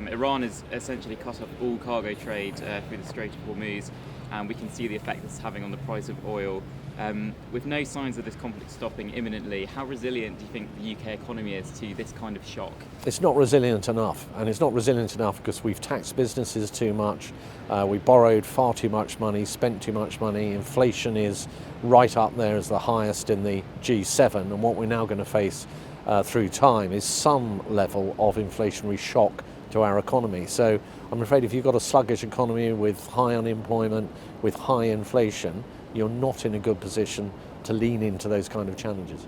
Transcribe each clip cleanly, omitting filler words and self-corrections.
Iran has essentially cut off all cargo trade through the Strait of Hormuz, and we can see the effect it's having on the price of oil. With no signs of this conflict stopping imminently, how resilient do you think the UK economy is to this kind of shock? It's not resilient enough, and it's not resilient enough because we've taxed businesses too much, we borrowed far too much money, spent too much money, inflation is right up there as the highest in the G7, and what we're now going to face through time is some level of inflationary shock to our economy. So I'm afraid if you've got a sluggish economy with high unemployment, with high inflation, you're not in a good position to lean into those kind of challenges.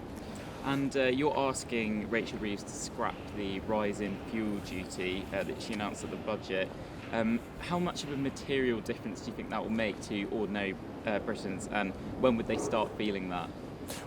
And you're asking Rachel Reeves to scrap the rise in fuel duty that she announced at the budget. How much of a material difference do you think that will make to ordinary Britons, and when would they start feeling that?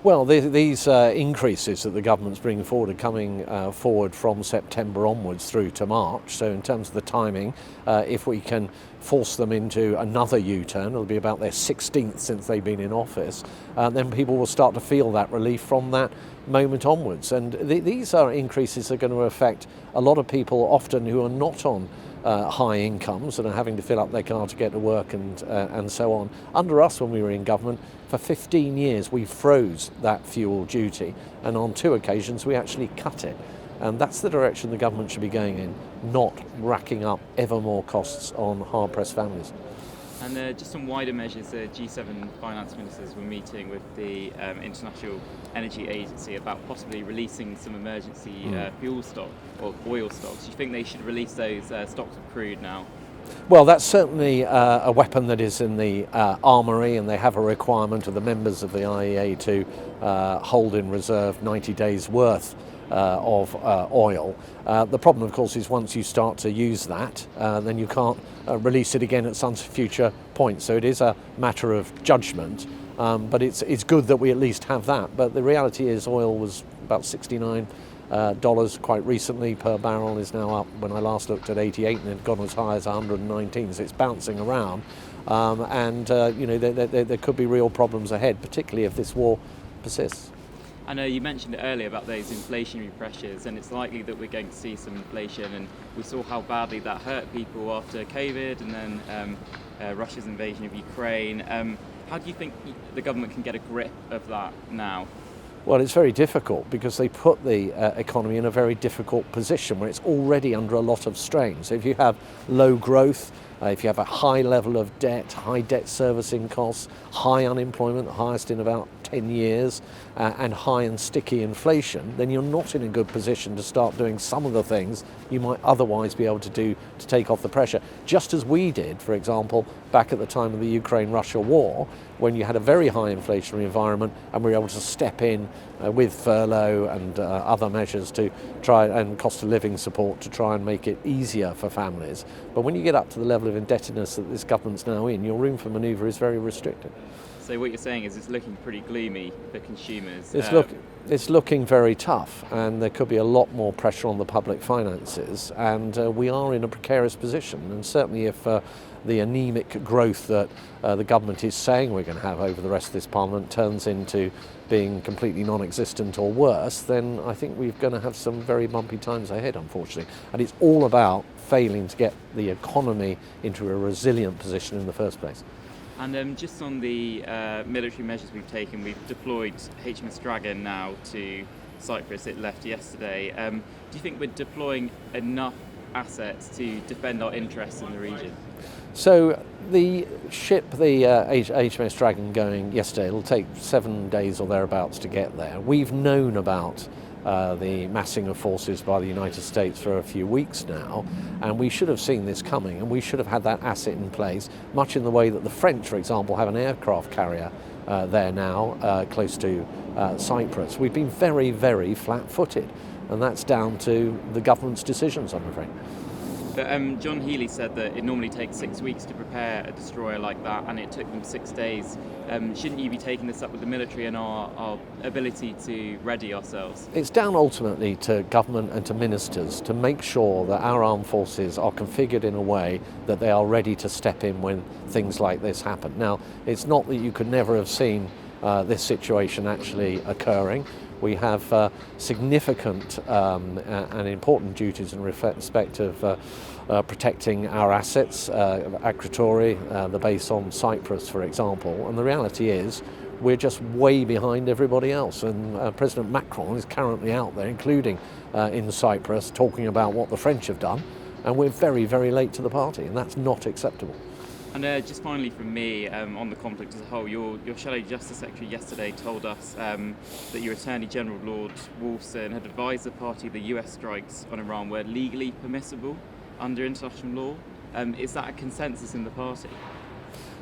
Well, these increases that the government's bringing forward are coming forward from September onwards through to March. So in terms of the timing, if we can force them into another U-turn, it'll be about their 16th since they've been in office, then people will start to feel that relief from that moment onwards. And these are increases that are going to affect a lot of people often who are not on high incomes and are having to fill up their car to get to work and so on. Under us, when we were in government, for 15 years we froze that fuel duty, and on 2 occasions we actually cut it. And that's the direction the government should be going in, not racking up ever more costs on hard-pressed families. And just some wider measures, the G7 finance ministers were meeting with the International Energy Agency about possibly releasing some emergency fuel stock or oil stocks. Do you think they should release those stocks of crude now? Well, that's certainly a weapon that is in the armoury, and they have a requirement of the members of the IEA to hold in reserve 90 days worth of oil. The problem, of course, is once you start to use that, then you can't release it again at some future point. So it is a matter of judgment, but it's good that we at least have that. But the reality is oil was about $69 quite recently per barrel, is now up, when I last looked, at 88, and it had gone as high as 119, so it's bouncing around. There could be real problems ahead, particularly if this war persists. I know you mentioned it earlier about those inflationary pressures, and it's likely that we're going to see some inflation, and we saw how badly that hurt people after COVID and then Russia's invasion of Ukraine. How do you think the government can get a grip of that now? Well, it's very difficult because they put the economy in a very difficult position where it's already under a lot of strain. So if you have low growth, if you have a high level of debt, high debt servicing costs, high unemployment, the highest in about 10 years, and high and sticky inflation, then you're not in a good position to start doing some of the things you might otherwise be able to do to take off the pressure. Just as we did, for example, back at the time of the Ukraine-Russia war, when you had a very high inflationary environment and we were able to step in with furlough and other measures to try, and cost of living support, to try and make it easier for families. But when you get up to the level of indebtedness that this government's now in, your room for manoeuvre is very restricted. So what you're saying is it's looking pretty gloomy for consumers. It's looking very tough, and there could be a lot more pressure on the public finances, and we are in a precarious position. And certainly if the anemic growth that the government is saying we're going to have over the rest of this parliament turns into being completely non-existent or worse, then I think we're going to have some very bumpy times ahead, unfortunately. And it's all about failing to get the economy into a resilient position in the first place. And just on the military measures we've taken, we've deployed HMS Dragon now to Cyprus. It left yesterday. Do you think we're deploying enough assets to defend our interests in the region? So the ship, the HMS Dragon, going yesterday, it'll take 7 days or thereabouts to get there. We've known about the massing of forces by the United States for a few weeks now, and we should have seen this coming, and we should have had that asset in place, much in the way that the French, for example, have an aircraft carrier there now, close to Cyprus. We've been very, very flat-footed, and that's down to the government's decisions, I'm afraid. But John Healey said that it normally takes 6 weeks to prepare a destroyer like that, and it took them 6 days. Shouldn't you be taking this up with the military and our ability to ready ourselves? It's down ultimately to government and to ministers to make sure that our armed forces are configured in a way that they are ready to step in when things like this happen. Now, it's not that you could never have seen this situation actually occurring. We have significant and important duties in respect of protecting our assets, Akratory, the base on Cyprus, for example. And the reality is we're just way behind everybody else. And President Macron is currently out there, including in Cyprus, talking about what the French have done. And we're very, very late to the party, and that's not acceptable. And just finally from me, on the conflict as a whole, your Shadow Justice Secretary yesterday told us that your Attorney General, Lord Wolfson, had advised the party the US strikes on Iran were legally permissible under international law. Is that a consensus in the party?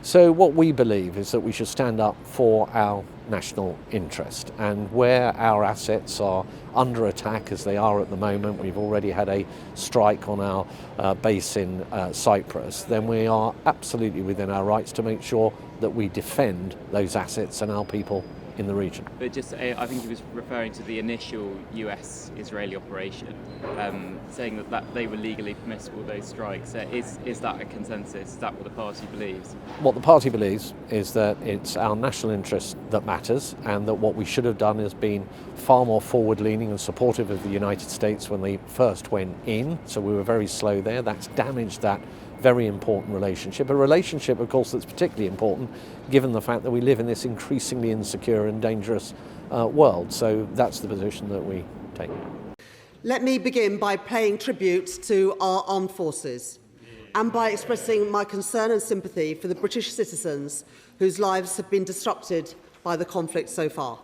So what we believe is that we should stand up for our national interest, and where our assets are under attack as they are at the moment, we've already had a strike on our base in Cyprus, then we are absolutely within our rights to make sure that we defend those assets and our people in the region. But just, I think he was referring to the initial US-Israeli operation, saying that they were legally permissible, those strikes. Is that a consensus? Is that what the party believes? What the party believes is that it's our national interest that matters, and that what we should have done is been far more forward-leaning and supportive of the United States when they first went in. So we were very slow there. That's damaged that very important relationship. A relationship, of course, that's particularly important given the fact that we live in this increasingly insecure and dangerous world. So that's the position that we take. Let me begin by paying tribute to our armed forces and by expressing my concern and sympathy for the British citizens whose lives have been disrupted by the conflict so far.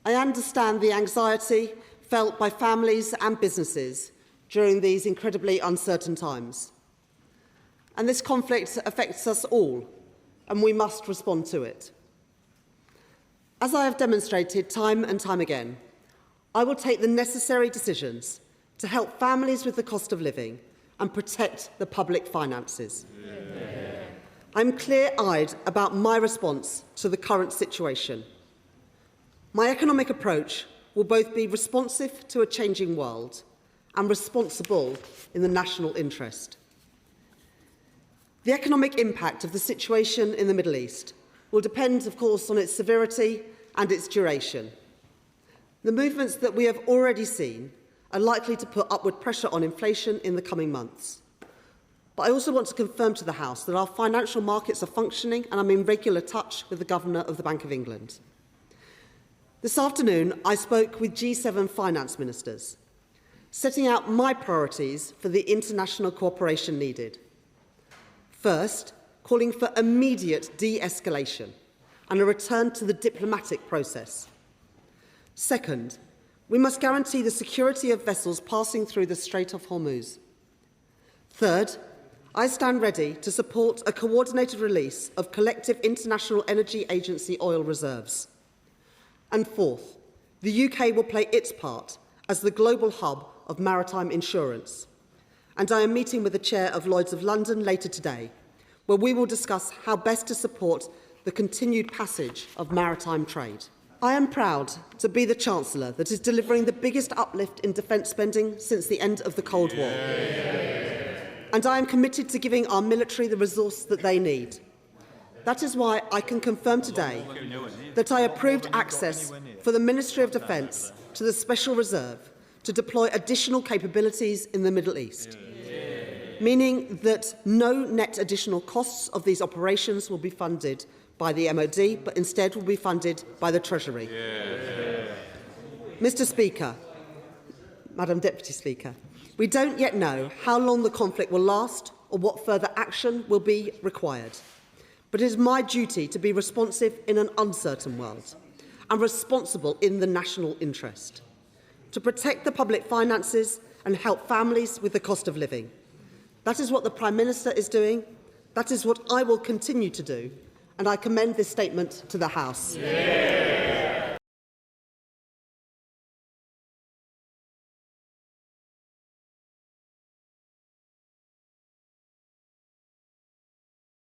I understand the anxiety felt by families and businesses during these incredibly uncertain times. And this conflict affects us all, and we must respond to it. As I have demonstrated time and time again, I will take the necessary decisions to help families with the cost of living and protect the public finances. I'm clear-eyed about my response to the current situation. My economic approach will both be responsive to a changing world and responsible in the national interest. The economic impact of the situation in the Middle East will depend, of course, on its severity and its duration. The movements that we have already seen are likely to put upward pressure on inflation in the coming months. But I also want to confirm to the House that our financial markets are functioning, and I'm in regular touch with the Governor of the Bank of England. This afternoon, I spoke with G7 finance ministers, setting out my priorities for the international cooperation needed. First, calling for immediate de-escalation and a return to the diplomatic process. Second, we must guarantee the security of vessels passing through the Strait of Hormuz. Third, I stand ready to support a coordinated release of collective International Energy Agency oil reserves. And fourth, the UK will play its part as the global hub of maritime insurance. And I am meeting with the Chair of Lloyd's of London later today, where we will discuss how best to support the continued passage of maritime trade. I am proud to be the Chancellor that is delivering the biggest uplift in defence spending since the end of the Cold War. And I am committed to giving our military the resource that they need. That is why I can confirm today that I approved access for the Ministry of Defence to the Special Reserve to deploy additional capabilities in the Middle East, meaning that no net additional costs of these operations will be funded by the MOD, but instead will be funded by the Treasury. Mr. Speaker, Madam Deputy Speaker, we don't yet know how long the conflict will last or what further action will be required. But it is my duty to be responsive in an uncertain world and responsible in the national interest, to protect the public finances and help families with the cost of living. That is what the Prime Minister is doing. That is what I will continue to do. And I commend this statement to the House.